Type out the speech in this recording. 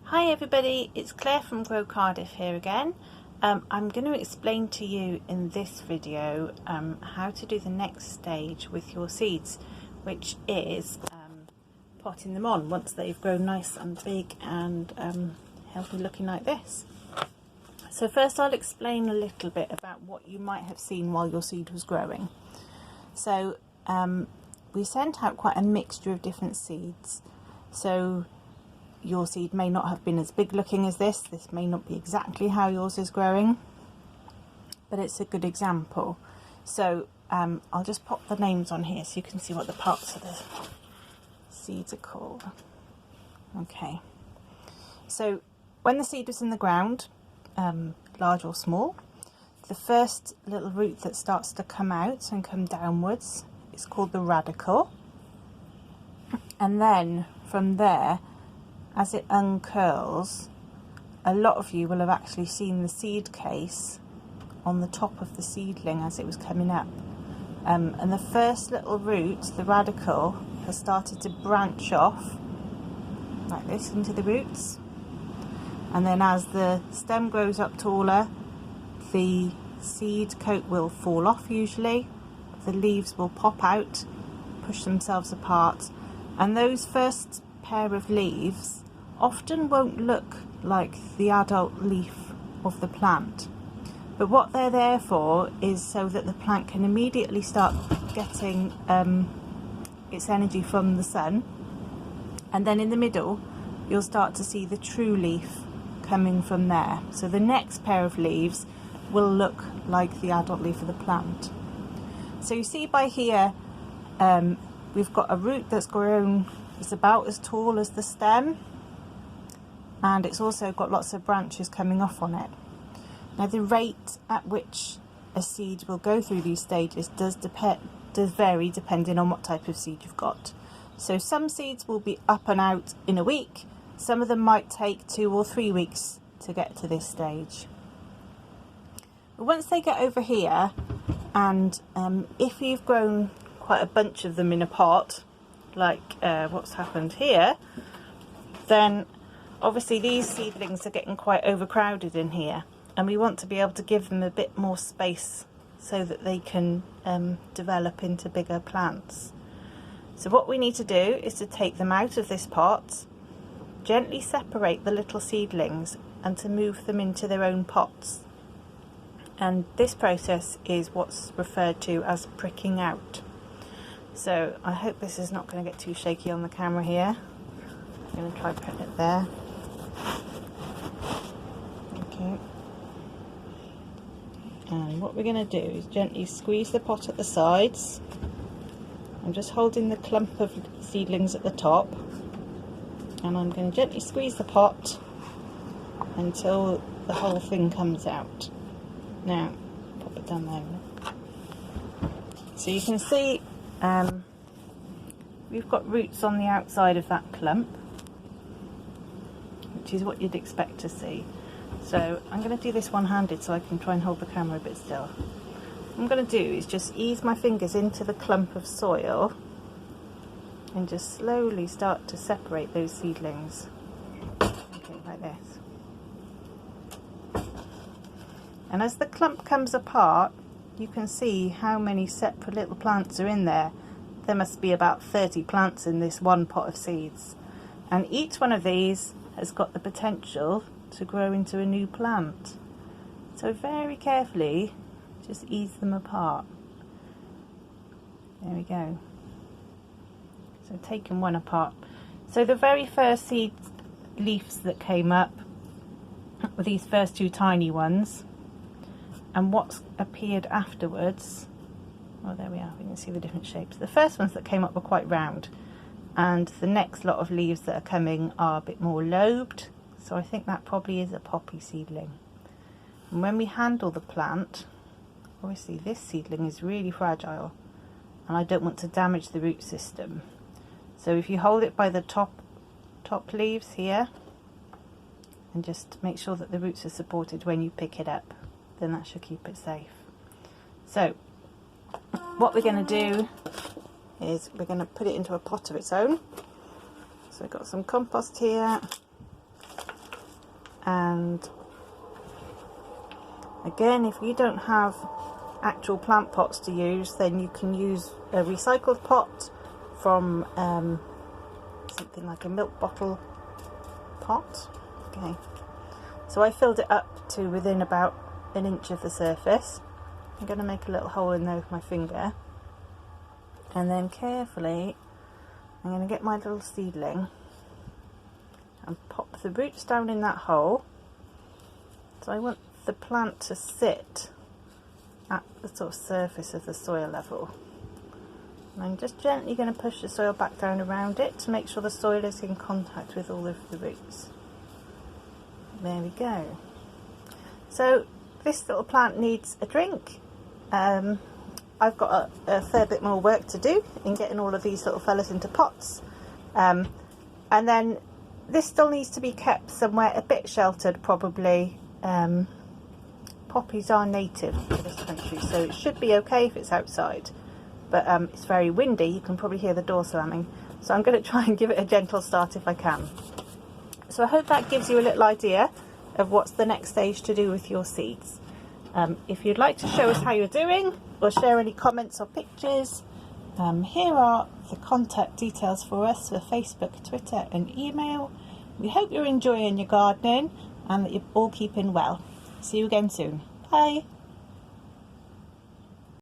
Hi everybody, it's Claire from Grow Cardiff here again. I'm going to explain to you in this video how to do the next stage with your seeds, which is potting them on once they've grown nice and big and healthy looking like this. So first I'll explain a little bit about what you might have seen while your seed was growing. So we sent out quite a mixture of different seeds. So your seed may not have been as big looking as this may not be exactly how yours is growing, but it's a good example. So I'll just pop the names on here so you can see what the parts of the seeds are called. Okay, so when the seed was in the ground, large or small, the first little root that starts to come out and come downwards is called the radicle, and then from there, as it uncurls, a lot of you will have actually seen the seed case on the top of the seedling as it was coming up. And the first little root, the radicle, has started to branch off like this into the roots. And then as the stem grows up taller, the seed coat will fall off usually. The leaves will pop out, push themselves apart. And those first pair of leaves often won't look like the adult leaf of the plant, but what they're there for is so that the plant can immediately start getting its energy from the sun, and then in the middle you'll start to see the true leaf coming from there. So the next pair of leaves will look like the adult leaf of the plant. So you see by here we've got a root that's grown. It's about as tall as the stem, and it's also got lots of branches coming off on it. Now the rate at which a seed will go through these stages does vary depending on what type of seed you've got. So some seeds will be up and out in a week, some of them might take 2 or 3 weeks to get to this stage. But once they get over here, and if you've grown quite a bunch of them in a pot, like what's happened here, then obviously these seedlings are getting quite overcrowded in here, and we want to be able to give them a bit more space so that they can develop into bigger plants. So what we need to do is to take them out of this pot, gently separate the little seedlings, and to move them into their own pots. And this process is what's referred to as pricking out. So I hope this is not going to get too shaky on the camera here. I'm going to try putting it there. Okay. And what we're going to do is gently squeeze the pot at the sides. I'm just holding the clump of seedlings at the top, and I'm going to gently squeeze the pot until the whole thing comes out. Now, pop it down there. So you can see we've got roots on the outside of that clump, which is what you'd expect to see. So I'm going to do this one-handed so I can try and hold the camera a bit still. What I'm going to do is just ease my fingers into the clump of soil and just slowly start to separate those seedlings. Okay, like this. And as the clump comes apart, you can see how many separate little plants are in there. There must be about 30 plants in this one pot of seeds. And each one of these has got the potential to grow into a new plant. So very carefully, just ease them apart. There we go. So taking one apart. So the very first seed leaves that came up were these first two tiny ones. And what's appeared afterwards, oh there we are, we can see the different shapes. The first ones that came up were quite round, and the next lot of leaves that are coming are a bit more lobed, so I think that probably is a poppy seedling. And when we handle the plant, obviously this seedling is really fragile and I don't want to damage the root system. So if you hold it by the top leaves here and just make sure that the roots are supported when you pick it up, then that should keep it safe. So what we're going to do is we're going to put it into a pot of its own. So I've got some compost here, And again, if you don't have actual plant pots to use, then you can use a recycled pot from something like a milk bottle pot. Okay, so I filled it up to within about an inch of the surface. I'm going to make a little hole in there with my finger, and then carefully I'm going to get my little seedling and pop the roots down in that hole. So I want the plant to sit at the sort of surface of the soil level. And I'm just gently going to push the soil back down around it to make sure the soil is in contact with all of the roots. There we go. So this little plant needs a drink. I've got a fair bit more work to do in getting all of these little fellas into pots. And then this still needs to be kept somewhere a bit sheltered, probably. Poppies are native to this country, so it should be okay if it's outside. But it's very windy, you can probably hear the door slamming. So I'm going to try and give it a gentle start if I can. So I hope that gives you a little idea of what's the next stage to do with your seeds. If you'd like to show us how you're doing, or share any comments or pictures, here are the contact details for us for Facebook, Twitter and email. We hope you're enjoying your gardening and that you're all keeping well. See you again soon. Bye.